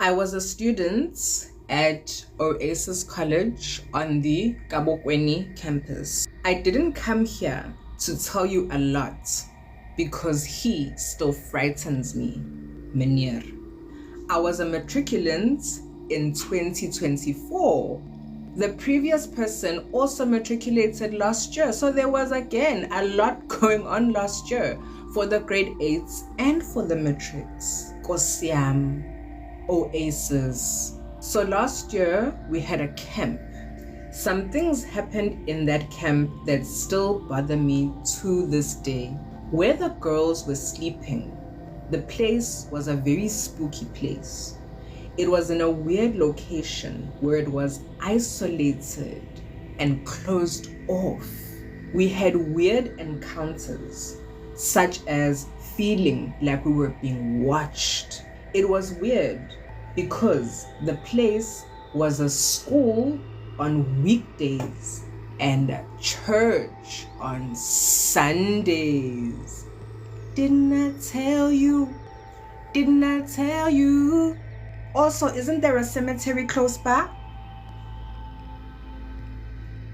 I was a student at Oasis College on the Kabokweni campus. I didn't come here to tell you a lot because he still frightens me, Meneer. I was a matriculant in 2024. The previous person also matriculated last year, so there was again a lot going on last year for the grade 8s and for the matrics. Kosiam, Oasis. So last year we had a camp. Some things happened in that camp that still bother me to this day. Where the girls were sleeping, the place was a very spooky place. It was in a weird location where it was isolated and closed off. We had weird encounters, such as feeling like we were being watched. It was weird because the place was a school on weekdays and a church on Sundays. Didn't I tell you? Didn't I tell you? Also, isn't there a cemetery close by?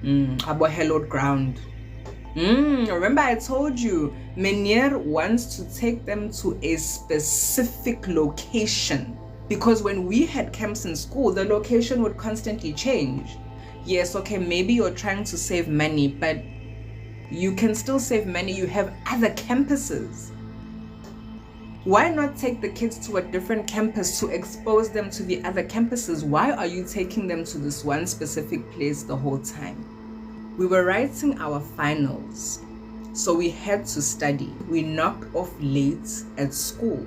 Abo hallowed ground. Remember I told you, Meneer wants to take them to a specific location. Because when we had camps in school, the location would constantly change. Yes, okay, maybe you're trying to save money, but you can still save money. You have other campuses. Why not take the kids to a different campus to expose them to the other campuses? Why are you taking them to this one specific place the whole time? We were writing our finals, so we had to study. We knocked off late at school.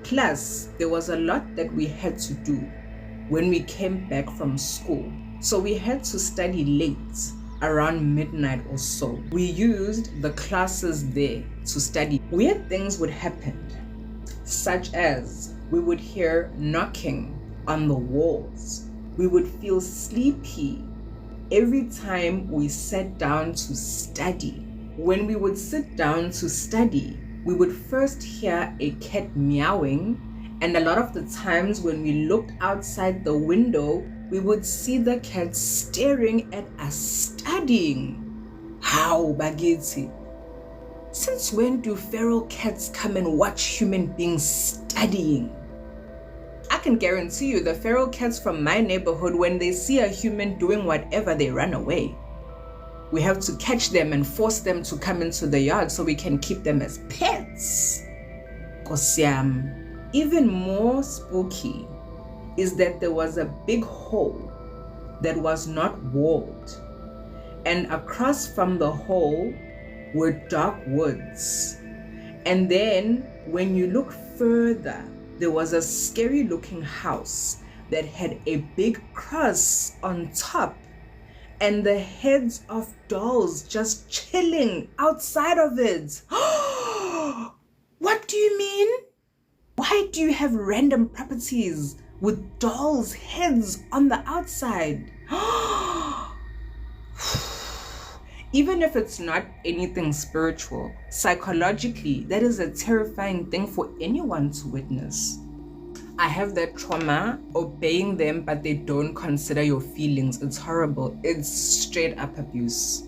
Plus, there was a lot that we had to do when we came back from school. So we had to study late, around midnight or so. We used the classes there to study. Weird things would happen, such as we would hear knocking on the walls. We would feel sleepy every time we sat down to study. When we would sit down to study, we would first hear a cat meowing, and a lot of the times when we looked outside the window, we would see the cat staring at us studying. How, Bageti? Since when do feral cats come and watch human beings studying? I can guarantee you the feral cats from my neighborhood, when they see a human doing whatever, they run away. We have to catch them and force them to come into the yard so we can keep them as pets. Kosiam. Even more spooky is that there was a big hole that was not walled, and across from the hole were dark woods. And then when you look further, there was a scary looking house that had a big cross on top and the heads of dolls just chilling outside of it. What do you mean? Why do you have random properties with dolls' heads on the outside? Even if it's not anything spiritual, psychologically, that is a terrifying thing for anyone to witness. I have that trauma obeying them, but they don't consider your feelings. It's horrible. It's straight up abuse.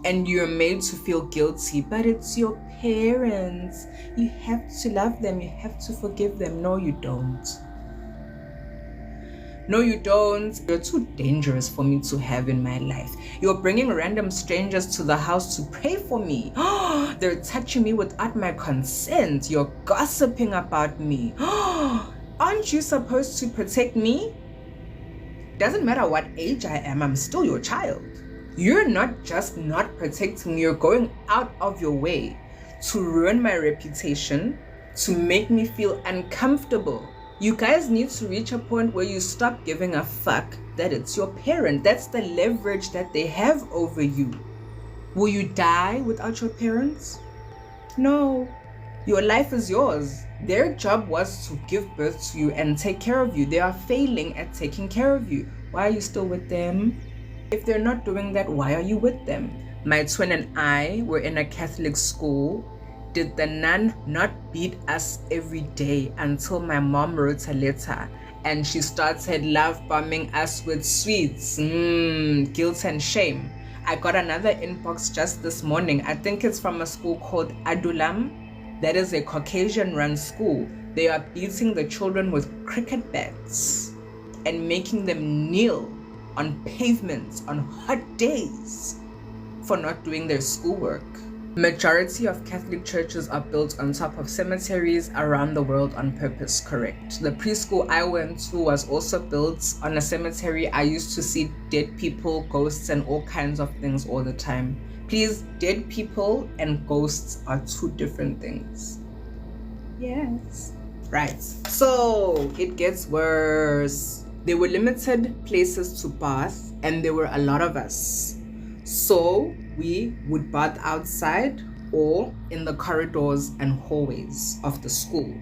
And you're made to feel guilty, but it's your parents. You have to love them. You have to forgive them. No, you don't. No, you don't. You're too dangerous for me to have in my life. You're bringing random strangers to the house to pray for me. They're touching me without my consent. You're gossiping about me. Aren't you supposed to protect me? Doesn't matter what age I am, I'm still your child. You're not just not protecting me, you're going out of your way to ruin my reputation, to make me feel uncomfortable. You guys need to reach a point where you stop giving a fuck that it's your parent. That's the leverage that they have over you. Will you die without your parents? No. Your life is yours. Their job was to give birth to you and take care of you. They are failing at taking care of you. Why are you still with them? If they're not doing that, why are you with them? My twin and I were in a Catholic school did the nun not beat us every day until my mom wrote a letter and she started love bombing us with sweets? Guilt and shame. I got another inbox just this morning. I think it's from a school called Adulam. That is a Caucasian-run school. They are beating the children with cricket bats and making them kneel on pavements on hot days for not doing their schoolwork. Majority of Catholic churches are built on top of cemeteries around the world on purpose, correct. The preschool I went to was also built on a cemetery. I used to see dead people, ghosts, and all kinds of things all the time. Please, dead people and ghosts are two different things. Yes. Right, so it gets worse. There were limited places to bath and there were a lot of us. So we would bath outside or in the corridors and hallways of the school.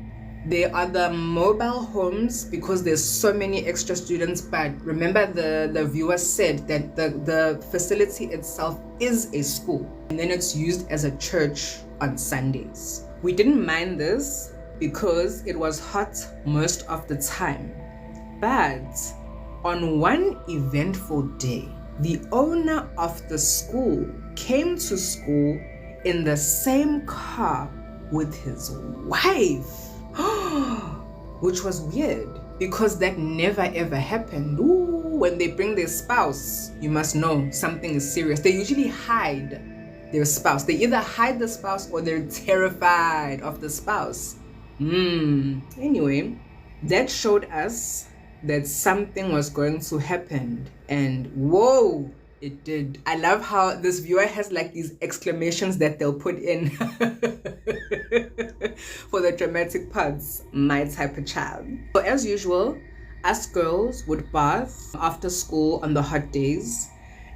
There are the mobile homes because there's so many extra students, but remember the viewer said that the facility itself is a school and then it's used as a church on Sundays. We didn't mind this because it was hot most of the time. But on one eventful day, the owner of the school came to school in the same car with his wife, which was weird because that never ever happened. Ooh, when they bring their spouse, you must know something is serious. They usually hide their spouse. They either hide the spouse or they're terrified of the spouse. Anyway, that showed us that something was going to happen, and whoa, it did. I love how this viewer has like these exclamations that they'll put in for the dramatic parts. My type of child. So as usual, us girls would bath after school on the hot days,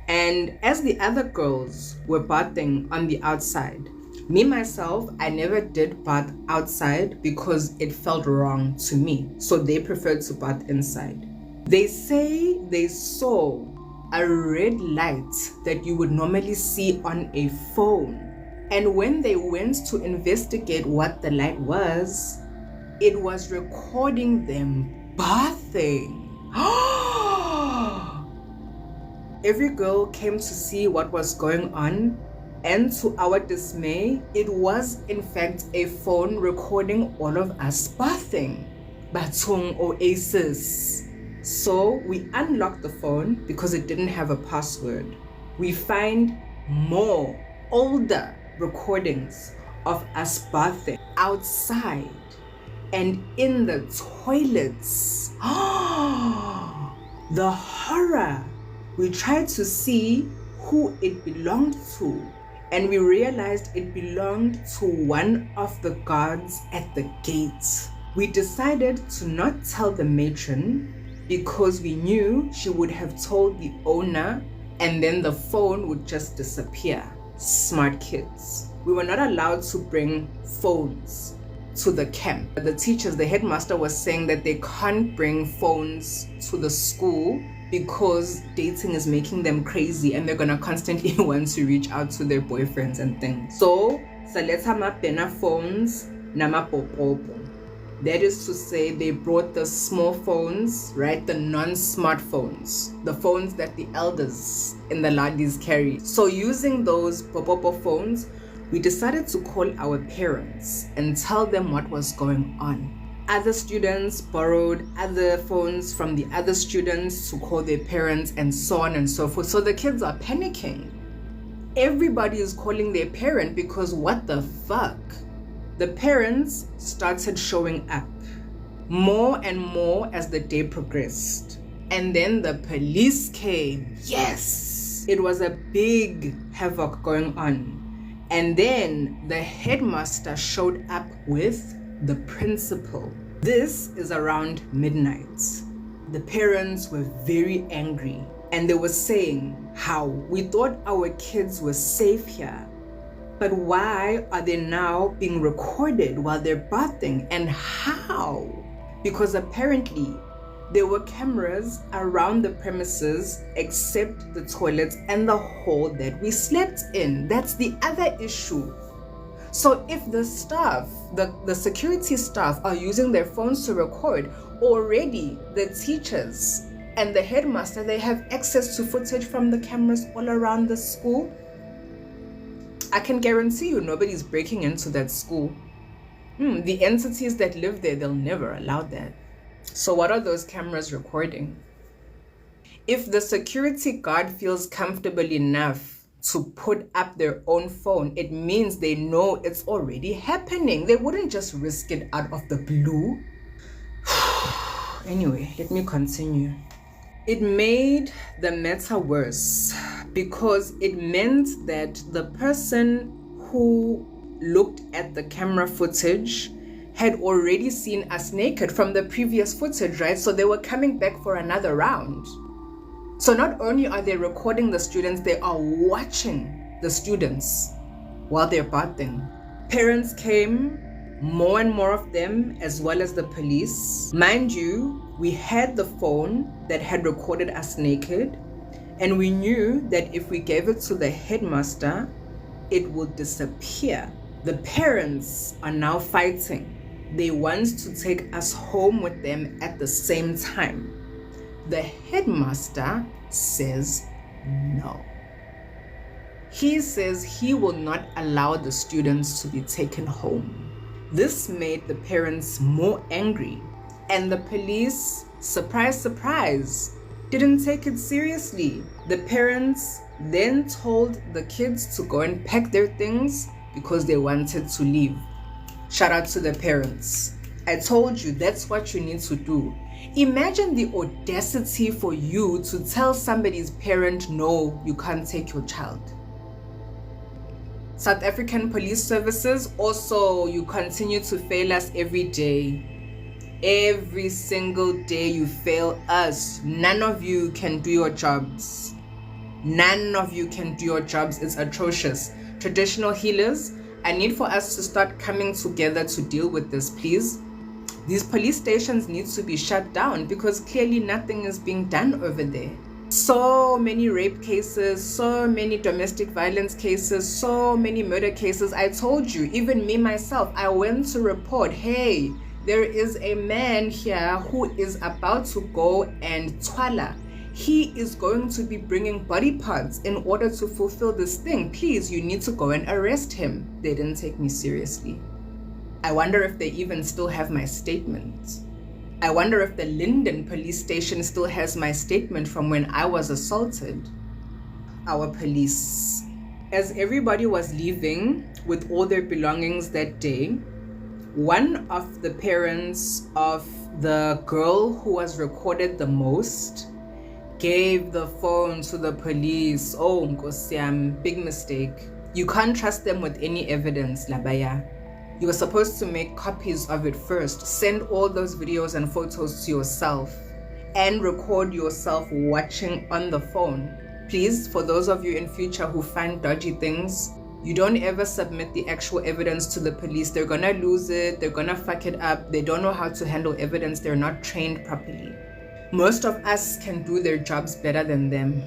and as the other girls were bathing on the outside, me myself, I never did bath outside because it felt wrong to me. So they preferred to bath inside. They say they saw a red light that you would normally see on a phone. And when they went to investigate what the light was, it was recording them bathing. Every girl came to see what was going on. And to our dismay, it was in fact a phone recording all of us bathing. Batung Oasis. So we unlocked the phone because it didn't have a password. We find more older recordings of us bathing outside and in the toilets. The horror. We tried to see who it belonged to, and we realized it belonged to one of the guards at the gate. We decided to not tell the matron because we knew she would have told the owner and then the phone would just disappear. Smart kids. We were not allowed to bring phones to the camp. The teachers, the headmaster was saying that they can't bring phones to the school because dating is making them crazy and they're gonna constantly want to reach out to their boyfriends and things. So, saletha mapena phones nama popopo. That is to say, they brought the small phones, right? The non-smartphones, the phones that the elders in the ladies carry. So using those popopo phones, we decided to call our parents and tell them what was going on. Other students borrowed other phones from the other students to call their parents and so on and so forth. So the kids are panicking. Everybody is calling their parent because what the fuck? The parents started showing up more and more as the day progressed. And then the police came. Yes! It was a big havoc going on. And then the headmaster showed up with the principal. This is around midnight. The parents were very angry and they were saying how we thought our kids were safe here. But why are they now being recorded while they're bathing, and how? Because apparently there were cameras around the premises except the toilets and the hall that we slept in. That's the other issue. So if the staff, the security staff are using their phones to record, already the teachers and the headmaster, they have access to footage from the cameras all around the school. I can guarantee you nobody's breaking into that school. The entities that live there, they'll never allow that. So what are those cameras recording? If the security guard feels comfortable enough to put up their own phone, it means they know it's already happening. They wouldn't just risk it out of the blue. Anyway, let me continue. It made the matter worse because it meant that the person who looked at the camera footage had already seen us naked from the previous footage, right? So they were coming back for another round. So not only are they recording the students, they are watching the students while they're bathing. Parents came, more and more of them, as well as the police. Mind you, we had the phone that had recorded us naked, and we knew that if we gave it to the headmaster, it would disappear. The parents are now fighting. They want to take us home with them at the same time. The headmaster says no. He says he will not allow the students to be taken home. This made the parents more angry, and the police, surprise, surprise, didn't take it seriously. The parents then told the kids to go and pack their things because they wanted to leave. Shout out to the parents. I told you that's what you need to do. Imagine the audacity for you to tell somebody's parent, no, you can't take your child. South African police services, also, you continue to fail us every day. Every single day you fail us. None of you can do your jobs. None of you can do your jobs. It's atrocious. Traditional healers, I need for us to start coming together to deal with this, please. These police stations need to be shut down because clearly nothing is being done over there. So many rape cases, so many domestic violence cases, so many murder cases. I told you, even me myself, I went to report, hey, there is a man here who is about to go and Ukuthwala. He is going to be bringing body parts in order to fulfill this thing. Please, you need to go and arrest him. They didn't take me seriously. I wonder if they even still have my statement. I wonder if the Linden police station still has my statement from when I was assaulted. Our police. As everybody was leaving with all their belongings that day, one of the parents of the girl who was recorded the most gave the phone to the police. Oh, Nkosiam, big mistake. You can't trust them with any evidence, Labaya. You were supposed to make copies of it first. Send all those videos and photos to yourself and record yourself watching on the phone. Please, for those of you in future who find dodgy things, you don't ever submit the actual evidence to the police. They're gonna lose it. They're gonna fuck it up. They don't know how to handle evidence. They're not trained properly. Most of us can do their jobs better than them.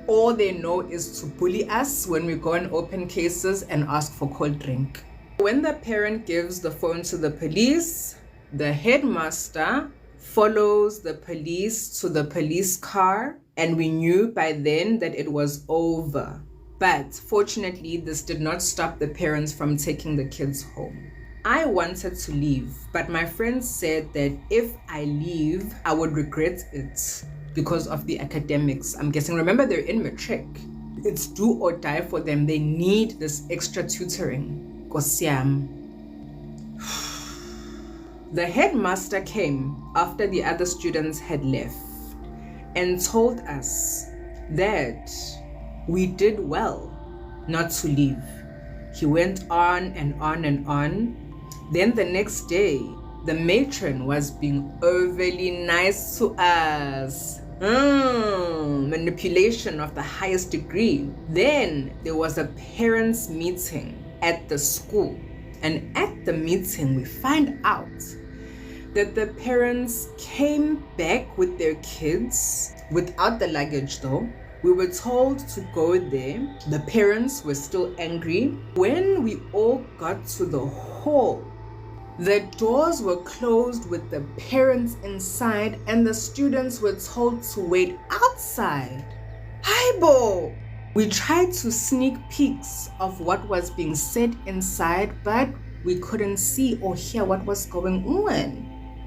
All they know is to bully us when we go and open cases and ask for cold drink. When the parent gives the phone to the police, the headmaster follows the police to the police car, and we knew by then that it was over. But fortunately, this did not stop the parents from taking the kids home. I wanted to leave, but my friends said that if I leave, I would regret it because of the academics. I'm guessing, remember, they're in matric. It's do or die for them. They need this extra tutoring. Kosiam. The headmaster came after the other students had left and told us that we did well not to leave. He went on and on and on. Then the next day, the matron was being overly nice to us. Manipulation of the highest degree. Then there was a parents' meeting at the school, and at the meeting we find out that the parents came back with their kids, without the luggage though, We were told to go there. The parents were still angry. When we all got to the hall, the doors were closed with the parents inside and the students were told to wait outside. Aibo! We tried to sneak peeks of what was being said inside, but we couldn't see or hear what was going on.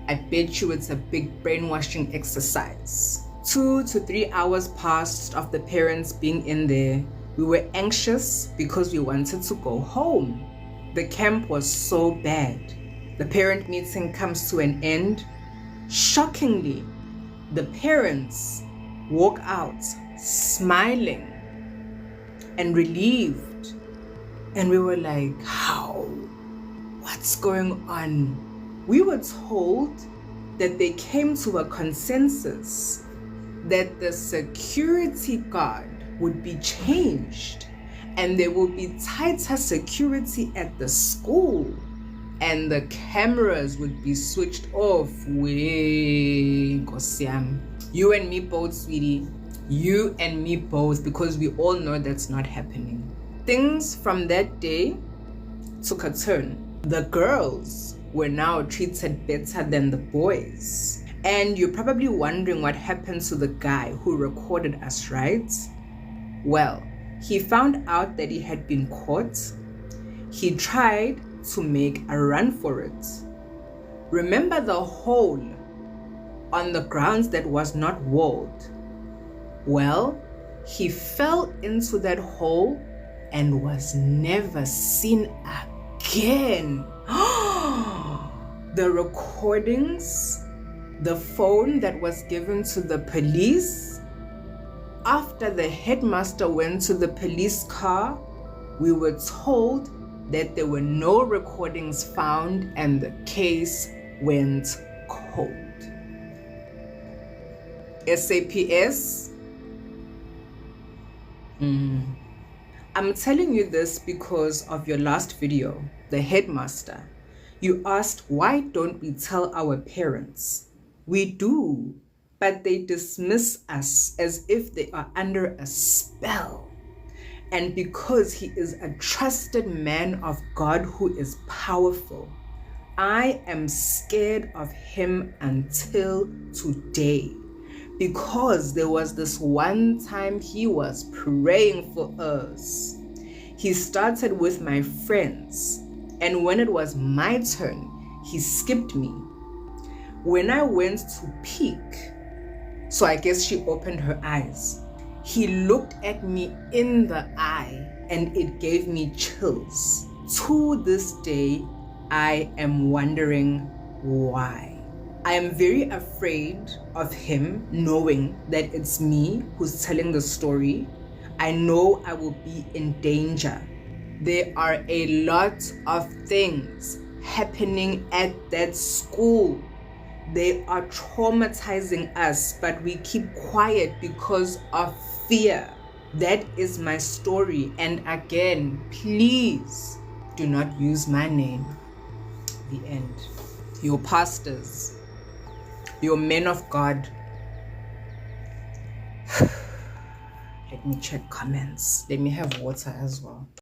I bet you it's a big brainwashing exercise. 2 to 3 hours passed of the parents being in there. We were anxious because we wanted to go home. The camp was so bad. The parent meeting comes to an end. Shockingly, the parents walk out smiling and relieved. And we were like, how? What's going on? We were told that they came to a consensus that the security guard would be changed and there will be tighter security at the school and the cameras would be switched off. You and me both, sweetie. You and me both, because we all know that's not happening. Things from that day took a turn. The girls were now treated better than the boys. And you're probably wondering what happened to the guy who recorded us, right? Well, he found out that he had been caught. He tried to make a run for it. Remember the hole on the grounds that was not walled? Well, he fell into that hole and was never seen again. The recordings, the phone that was given to the police. After the headmaster went to the police car, we were told that there were no recordings found and the case went cold. SAPS. I'm telling you this because of your last video, the headmaster. You asked, why don't we tell our parents? We do, but they dismiss us as if they are under a spell. And because he is a trusted man of God who is powerful, I am scared of him until today. Because there was this one time he was praying for us. He started with my friends, and when it was my turn, he skipped me. When I went to peek, so I guess she opened her eyes, he looked at me in the eye and it gave me chills. To this day, I am wondering why. I am very afraid of him knowing that it's me who's telling the story. I know I will be in danger. There are a lot of things happening at that school. They are traumatizing us, but we keep quiet because of fear. That is my story. And again, please do not use my name. The end. Your pastors, your men of God. Let me check comments. Let me have water as well.